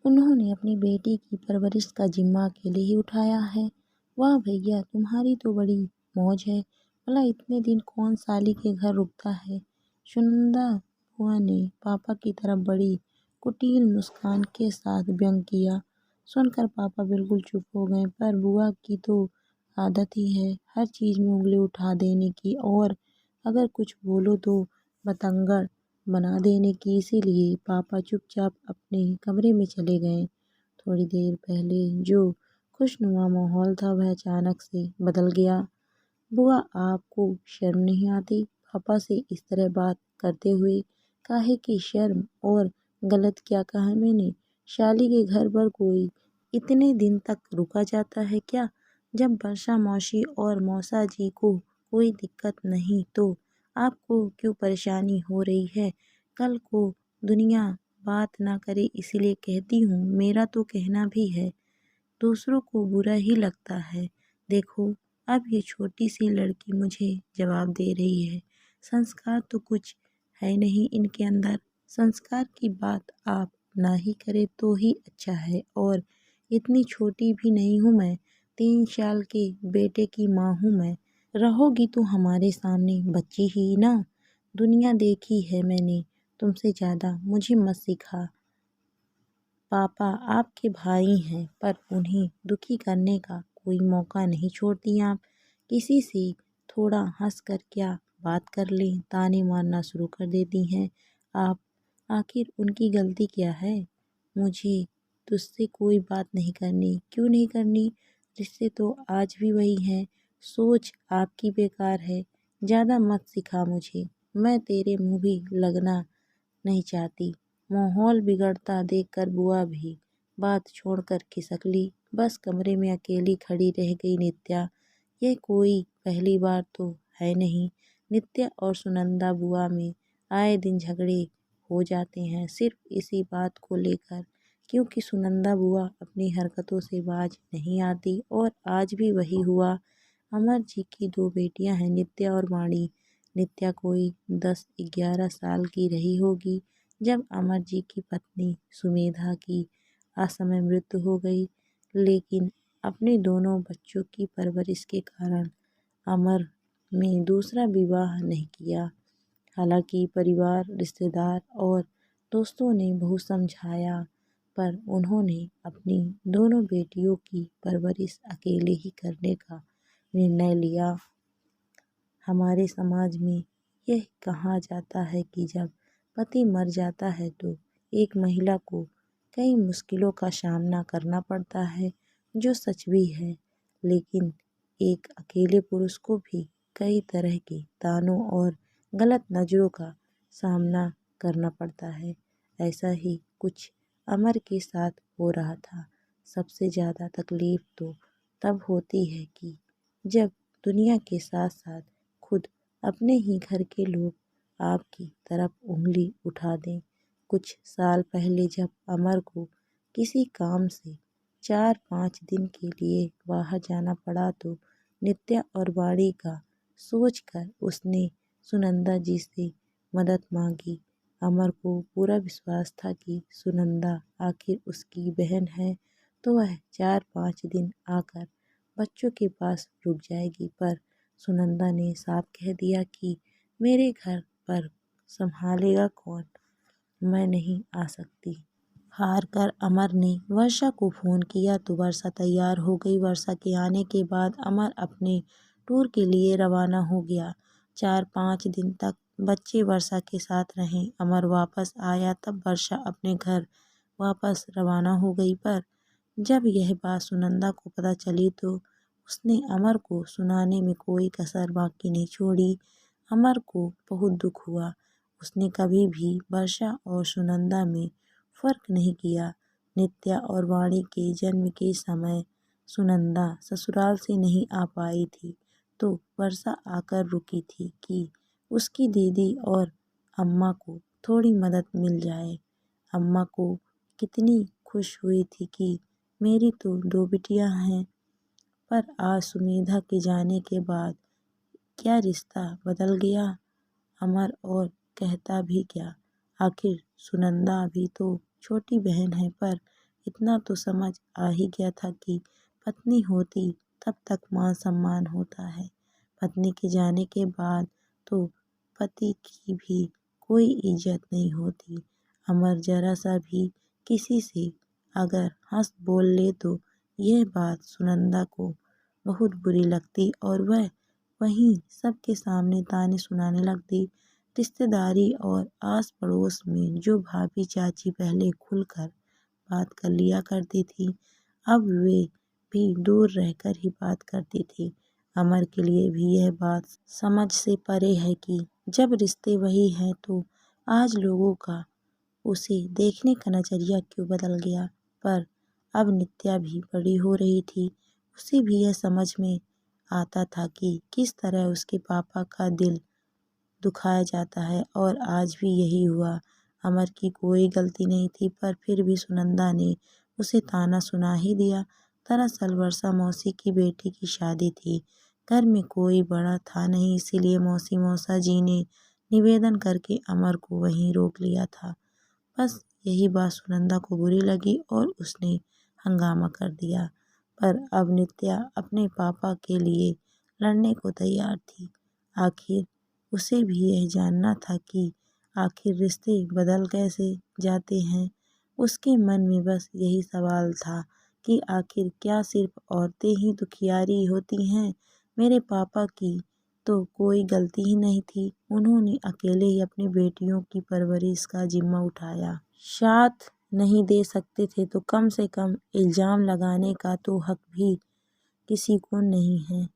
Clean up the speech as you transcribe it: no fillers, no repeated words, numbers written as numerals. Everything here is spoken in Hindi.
उन्होंने अपनी बेटी की परवरिश का जिम्मा अकेले ही उठाया है। वाह भैया, तुम्हारी तो बड़ी मौज है। भला इतने दिन कौन साली के घर रुकता है। सुनंदा बुआ ने पापा की तरफ बड़ी कुटिल मुस्कान के साथ व्यंग किया। सुनकर पापा बिल्कुल चुप हो गए, पर बुआ की तो आदत ही है हर चीज में उंगली उठा देने की, और अगर कुछ बोलो तो बतंगड़ बना देने की। इसीलिए पापा चुपचाप अपने कमरे में चले गए। थोड़ी देर पहले जो खुशनुमा माहौल था वह अचानक से बदल गया। बुआ, आपको शर्म नहीं आती पापा से इस तरह बात करते हुए? काहे की शर्म, और गलत क्या कहा मैंने? शाली के घर पर कोई इतने दिन तक रुका जाता है क्या? जब वर्षा मौसी और मौसा जी को कोई दिक्कत नहीं तो आपको क्यों परेशानी हो रही है? कल को दुनिया बात ना करे इसीलिए कहती हूँ। मेरा तो कहना भी है, दूसरों को बुरा ही लगता है। देखो, अब ये छोटी सी लड़की मुझे जवाब दे रही है। संस्कार तो कुछ है नहीं इनके अंदर। संस्कार की बात आप ना ही करें तो ही अच्छा है। और इतनी छोटी भी नहीं हूँ मैं, 3 साल के बेटे की माँ हूँ मैं। रहोगी तो हमारे सामने बच्ची ही ना। दुनिया देखी है मैंने तुमसे ज़्यादा, मुझे मत सिखा। पापा आपके भाई हैं, पर उन्हें दुखी करने का कोई मौका नहीं छोड़ती आप। किसी से थोड़ा हंस कर क्या बात कर लें, ताने मारना शुरू कर देती हैं आप। आखिर उनकी गलती क्या है? मुझे तुझसे कोई बात नहीं करनी। क्यों नहीं करनी? रिश्ते तो आज भी वही हैं। सोच आपकी बेकार है। ज़्यादा मत सिखा मुझे, मैं तेरे मुँह भी लगना नहीं चाहती। माहौल बिगड़ता देखकर बुआ भी बात छोड़कर खिसक ली। बस कमरे में अकेली खड़ी रह गई नित्या। ये कोई पहली बार तो है नहीं। नित्या और सुनंदा बुआ में आए दिन झगड़े हो जाते हैं, सिर्फ इसी बात को लेकर, क्योंकि सुनंदा बुआ अपनी हरकतों से बाज नहीं आती। और आज भी वही हुआ। अमर जी की 2 बेटियां हैं, नित्या और वाणी। नित्या कोई 10-11 साल की रही होगी जब अमर जी की पत्नी सुमेधा की असमय मृत्यु हो गई। लेकिन अपने दोनों बच्चों की परवरिश के कारण अमर में दूसरा विवाह नहीं किया। हालांकि परिवार, रिश्तेदार और दोस्तों ने बहुत समझाया, पर उन्होंने अपनी दोनों बेटियों की परवरिश अकेले ही करने का निर्णय लिया। हमारे समाज में यह कहा जाता है कि जब पति मर जाता है तो एक महिला को कई मुश्किलों का सामना करना पड़ता है, जो सच भी है। लेकिन एक अकेले पुरुष को भी कई तरह के तानों और गलत नज़रों का सामना करना पड़ता है। ऐसा ही कुछ अमर के साथ हो रहा था। सबसे ज़्यादा तकलीफ तो तब होती है कि जब दुनिया के साथ साथ खुद अपने ही घर के लोग आपकी तरफ उंगली उठा दें। कुछ साल पहले जब अमर को किसी काम से 4-5 दिन के लिए बाहर जाना पड़ा तो नित्या और वाणी का सोचकर उसने सुनंदा जी से मदद मांगी। अमर को पूरा विश्वास था कि सुनंदा आखिर उसकी बहन है तो वह 4-5 दिन आकर बच्चों के पास रुक जाएगी, पर सुनंदा ने साफ कह दिया कि मेरे घर पर संभालेगा कौन, मैं नहीं आ सकती। हार कर अमर ने वर्षा को फ़ोन किया तो वर्षा तैयार हो गई। वर्षा के आने के बाद अमर अपने टूर के लिए रवाना हो गया। 4-5 दिन तक बच्चे वर्षा के साथ रहे। अमर वापस आया तब वर्षा अपने घर वापस रवाना हो गई, पर जब यह बात सुनंदा को पता चली तो उसने अमर को सुनाने में कोई कसर बाकी नहीं छोड़ी। अमर को बहुत दुख हुआ। उसने कभी भी वर्षा और सुनंदा में फर्क नहीं किया। नित्या और वाणी के जन्म के समय सुनंदा ससुराल से नहीं आ पाई थी तो वर्षा आकर रुकी थी कि उसकी दीदी और अम्मा को थोड़ी मदद मिल जाए। अम्मा को कितनी खुश हुई थी कि मेरी तो 2 बिटियां हैं, पर आज सुमेधा के जाने के बाद क्या रिश्ता बदल गया। अमर और कहता भी क्या, आखिर सुनंदा भी तो छोटी बहन है, पर इतना तो समझ आ ही गया था कि पत्नी होती तब तक मान सम्मान होता है, पत्नी के जाने के बाद तो पति की भी कोई इज्जत नहीं होती। अमर जरा सा भी किसी से अगर हंस बोल ले तो यह बात सुनंदा को बहुत बुरी लगती और वह वहीं सबके सामने ताने सुनाने लगती। रिश्तेदारी और आस पड़ोस में जो भाभी चाची पहले खुलकर बात कर लिया करती थी, अब वे भी दूर रहकर ही बात करती थी। अमर के लिए भी यह बात समझ से परे है कि जब रिश्ते वही हैं तो आज लोगों का उसे देखने का नजरिया क्यों बदल गया। पर अब नित्या भी बड़ी हो रही थी, उसे भी यह समझ में आता था कि किस तरह उसके पापा का दिल दुखाया जाता है और आज भी यही हुआ। अमर की कोई गलती नहीं थी पर फिर भी सुनंदा ने उसे ताना सुना ही दिया। दरअसल वर्षा मौसी की बेटी की शादी थी, घर में कोई बड़ा था नहीं, इसीलिए मौसी मौसा जी ने निवेदन करके अमर को वहीं रोक लिया था। बस यही बात सुनंदा को बुरी लगी और उसने हंगामा कर दिया। पर अब नित्या अपने पापा के लिए लड़ने को तैयार थी। आखिर उसे भी यह जानना था कि आखिर रिश्ते बदल कैसे जाते हैं। उसके मन में बस यही सवाल था कि आखिर क्या सिर्फ औरतें ही दुखियारी होती हैं। मेरे पापा की तो कोई गलती ही नहीं थी, उन्होंने अकेले ही अपनी बेटियों की परवरिश का जिम्मा उठाया। साथ नहीं दे सकते थे तो कम से कम इल्जाम लगाने का तो हक भी किसी को नहीं है।